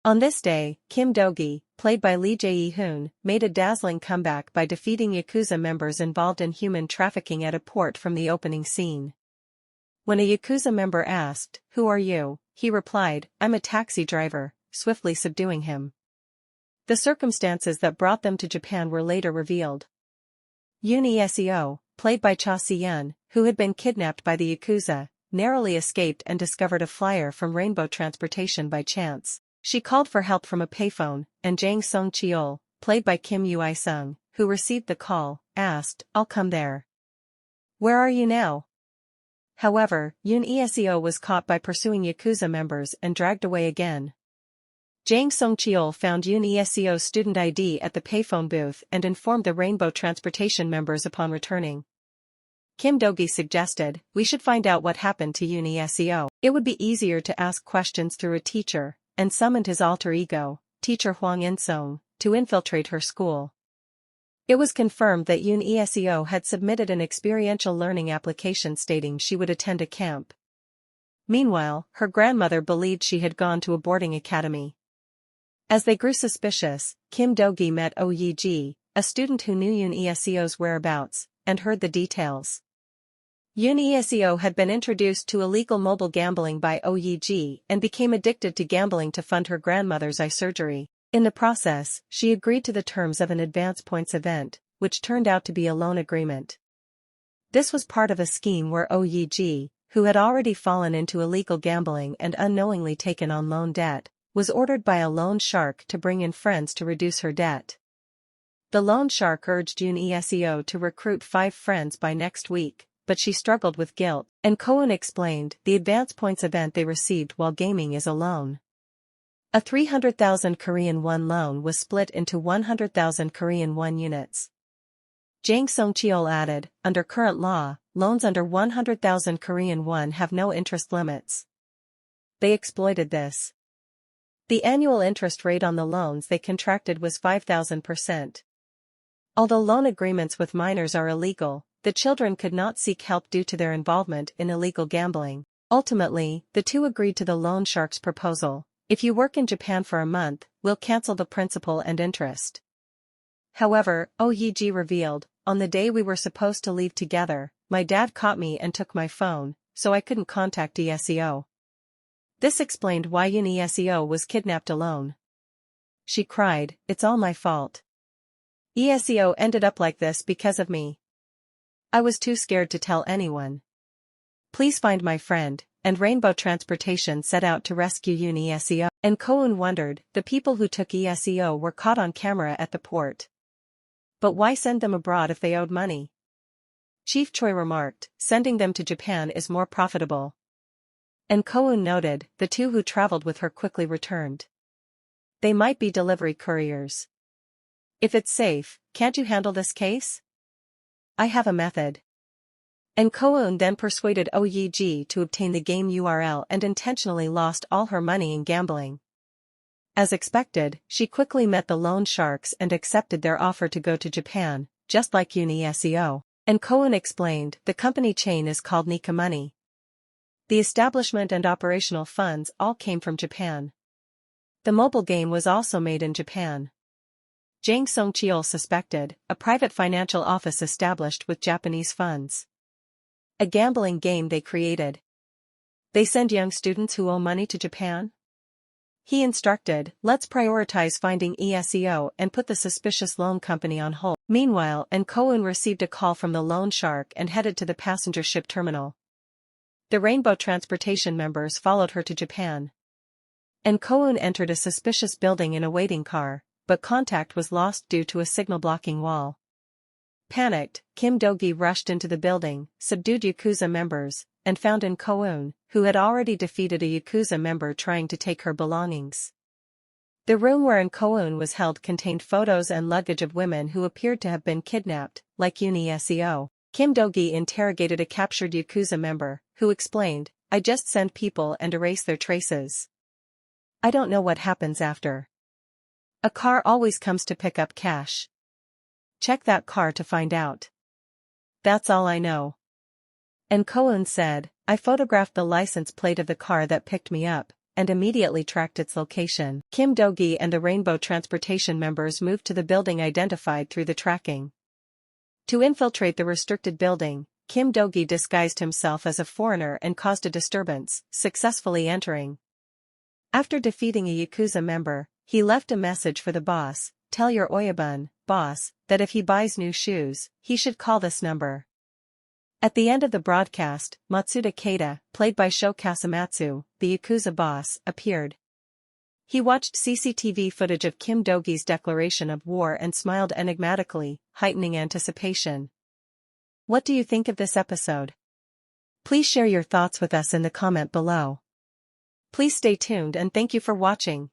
On this day, Kim Do-gi, played by Lee Je-Hoon, made a dazzling comeback by defeating Yakuza members involved in human trafficking at a port from the opening scene. When a Yakuza member asked, "Who are you?" he replied, "I'm a taxi driver," swiftly subduing him. The circumstances that brought them to Japan were later revealed. Yoon-Seo, played by Cha Si-yeon, who had been kidnapped by the Yakuza, narrowly escaped and discovered a flyer from Rainbow Transportation by chance. She called for help from a payphone, and Jang Sung-Chul, played by Kim Eui-Sung, who received the call, asked, "I'll come there. Where are you now?" However, Yoon-Seo was caught by pursuing Yakuza members and dragged away again. Jang Sung-Chul found Yoon-Seo's student ID at the payphone booth and informed the Rainbow Transportation members upon returning. Kim Do-gi suggested, "We should find out what happened to Yoon-Seo. It would be easier to ask questions through a teacher," and summoned his alter ego, teacher Hwang In-sung, to infiltrate her school. It was confirmed that Yoon-Seo had submitted an experiential learning application stating she would attend a camp. Meanwhile, her grandmother believed she had gone to a boarding academy. As they grew suspicious, Kim Do-gi met Ye-Jin, a student who knew Yoon-Seo's whereabouts, and heard the details. Yoon-Seo had been introduced to illegal mobile gambling by Ye-Jin and became addicted to gambling to fund her grandmother's eye surgery. In the process, she agreed to the terms of an advance points event, which turned out to be a loan agreement. This was part of a scheme where Ye-Jin, who had already fallen into illegal gambling and unknowingly taken on loan debt, was ordered by a loan shark to bring in friends to reduce her debt. The loan shark urged Yoon-Seo to recruit 5 friends by next week, but she struggled with guilt, and Go-Eun explained the advance points event they received while gaming is a loan. A 300,000 Korean won loan was split into 100,000 Korean won units. Jang Sung-Chul added, "Under current law, loans under 100,000 Korean won have no interest limits." They exploited this. The annual interest rate on the loans they contracted was 5,000%. Although loan agreements with minors are illegal, the children could not seek help due to their involvement in illegal gambling. Ultimately, the two agreed to the loan shark's proposal: "If you work in Japan for a month, we'll cancel the principal and interest." However, Ye-Jin revealed, "On the day we were supposed to leave together, my dad caught me and took my phone, so I couldn't contact Seo." This explained why Yoon-Seo was kidnapped alone. She cried, "It's all my fault. Seo ended up like this because of me. I was too scared to tell anyone. Please find my friend," and Rainbow Transportation set out to rescue Yoon-Seo. And Go-Eun wondered, the people who took Seo were caught on camera at the port. But why send them abroad if they owed money? Chief Choi remarked, "Sending them to Japan is more profitable." And Go-Eun noted, the two who traveled with her quickly returned. They might be delivery couriers. "If it's safe, can't you handle this case?" "I have a method." And Go-Eun then persuaded Ye-Jin to obtain the game URL and intentionally lost all her money in gambling. As expected, she quickly met the loan sharks and accepted their offer to go to Japan, just like Yoon-Seo. And Go-Eun explained, the company chain is called Nika Money. The establishment and operational funds all came from Japan. The mobile game was also made in Japan. Jang Sung-Chul suspected, a private financial office established with Japanese funds. A gambling game they created. They send young students who owe money to Japan? He instructed, "Let's prioritize finding Seo and put the suspicious loan company on hold." Meanwhile, Go-Eun received a call from the loan shark and headed to the passenger ship terminal. The Rainbow Transportation members followed her to Japan. Go-Eun entered a suspicious building in a waiting car, but contact was lost due to a signal-blocking wall. Panicked, Kim Do-gi rushed into the building, subdued Yakuza members, and found Go-Eun, who had already defeated a Yakuza member trying to take her belongings. The room where Go-Eun was held contained photos and luggage of women who appeared to have been kidnapped, like Yoon-Seo. Kim Do-gi interrogated a captured Yakuza member, who explained, "I just send people and erase their traces. I don't know what happens after. A car always comes to pick up cash. Check that car to find out. That's all I know." And Go-Eun said, "I photographed the license plate of the car that picked me up, and immediately tracked its location. Kim Do-gi and the Rainbow Transportation members moved to the building identified through the tracking. To infiltrate the restricted building, Kim Do-gi disguised himself as a foreigner and caused a disturbance, successfully entering. After defeating a Yakuza member, he left a message for the boss: "Tell your Oyabun, boss, that if he buys new shoes, he should call this number." At the end of the broadcast, Matsuda Keita, played by Sho Kasumatsu, the Yakuza boss, appeared. He watched CCTV footage of Kim Do-gi's declaration of war and smiled enigmatically, heightening anticipation. What do you think of this episode? Please share your thoughts with us in the comment below. Please stay tuned and thank you for watching.